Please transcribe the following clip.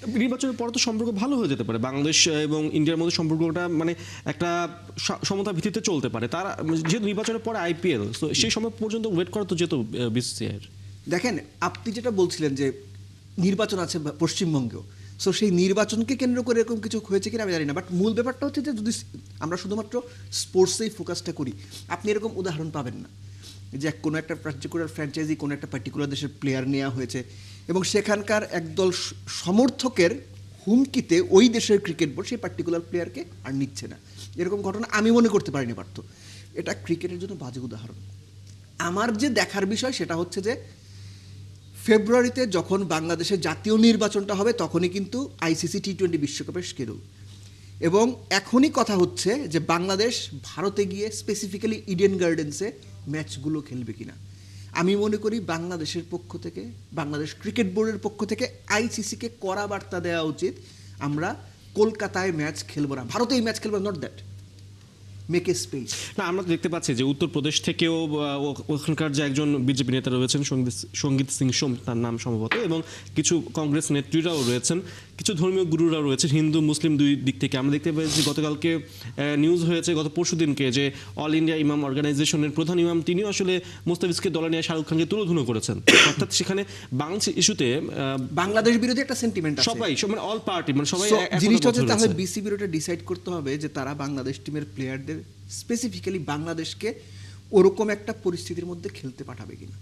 নির্বাচনের পর তো সম্পর্ক ভালো হয়ে যেতে পারে, বাংলাদেশ এবং ইন্ডিয়ার মধ্যে সম্পর্কটা মানে একটা সমতা ভিত্তিতে চলতে পারে। তারা যেহেতু নির্বাচনের পরে আইপিএল, তো সেই সময় পর্যন্ত ওয়েট করা তো যেত বিসিসিআই। দেখেন, আপনি যেটা বলছিলেন যে নির্বাচন আছে পশ্চিমবঙ্গেও, সো সেই নির্বাচনকে কেন্দ্র করে এরকম কিছু হয়েছে কিনা আমি জানি না, বাট মূল ব্যাপারটা হচ্ছে যে যদি আমরা শুধুমাত্র স্পোর্টসেই ফোকাসটা করি, আপনি এরকম উদাহরণ পাবেন না যে কোনো একটা পার্টিকুলার ফ্র্যাঞ্চাইজি কোনো একটা পার্টিকুলার দেশের প্লেয়ার নেওয়া হয়েছে এবং সেখানকার একদল সমর্থকের হুমকিতে ওই দেশের ক্রিকেট বোর্ড সেই পার্টিকুলার প্লেয়ারকে আর নিচ্ছে না। এরকম ঘটনা আমি মনে করতে পারিনি পারতো। এটা ক্রিকেটের জন্য বাজে উদাহরণ। আমার যে দেখার বিষয় সেটা হচ্ছে যে ফেব্রুয়ারিতে যখন বাংলাদেশের জাতীয় নির্বাচনটা হবে তখনই কিন্তু আইসিসি টি-20 বিশ্বকাপের শিডিউল, এবং এখনই কথা হচ্ছে যে বাংলাদেশ ভারতে গিয়ে স্পেসিফিক্যালি ইডেন গার্ডেন্সে ম্যাচগুলো খেলবে কিনা। আমি মনে করি বাংলাদেশের পক্ষ থেকে, বাংলাদেশ ক্রিকেট বোর্ডের পক্ষ থেকে আইসিসিকে কড়া বার্তা দেওয়া উচিত, আমরা কলকাতায় ম্যাচ খেলবো না, ভারতেই ম্যাচ খেলবো, not that, make a space. না, আমরা দেখতে পাচ্ছি যে উত্তরপ্রদেশ থেকেও ওখানকার যে একজন বিজেপি নেতা রয়েছেন, সঙ্গীত সিং সোম তার নাম সম্ভবত, এবং কিছু কংগ্রেস নেত্রীরাও রয়েছেন, কিছু ধর্মীয় গুরুরাও রয়েছে, হিন্দু মুসলিম দুই দিক থেকে। আমরা দেখতে পেয়েছি গতকালকে নিউজ হয়েছে গত পরশুদিনকে যে অল ইন্ডিয়া ইমাম অর্গানাইজেশনের প্রধান ইমাম তিনিও আসলে মুস্তাফিজকে দলে নিয়ে শাহরুখ খানকে তুলোধুনো করেছেন। অর্থাৎ সেখানে বাংলাদেশ ইস্যুতে বাংলাদেশ বিরোধী একটা সেন্টিমেন্ট আছে, সবাই মানে অল পার্টি মানে সবাই জিনিসটা হচ্ছে তাহলে বিসিবির ওটা ডিসাইড করতে হবে যে তারা বাংলাদেশ টিমের প্লেয়ারদের স্পেসিফিক্যালি বাংলাদেশকে ওরকম একটা পরিস্থিতির মধ্যে খেলতে পাঠাবে কিনা।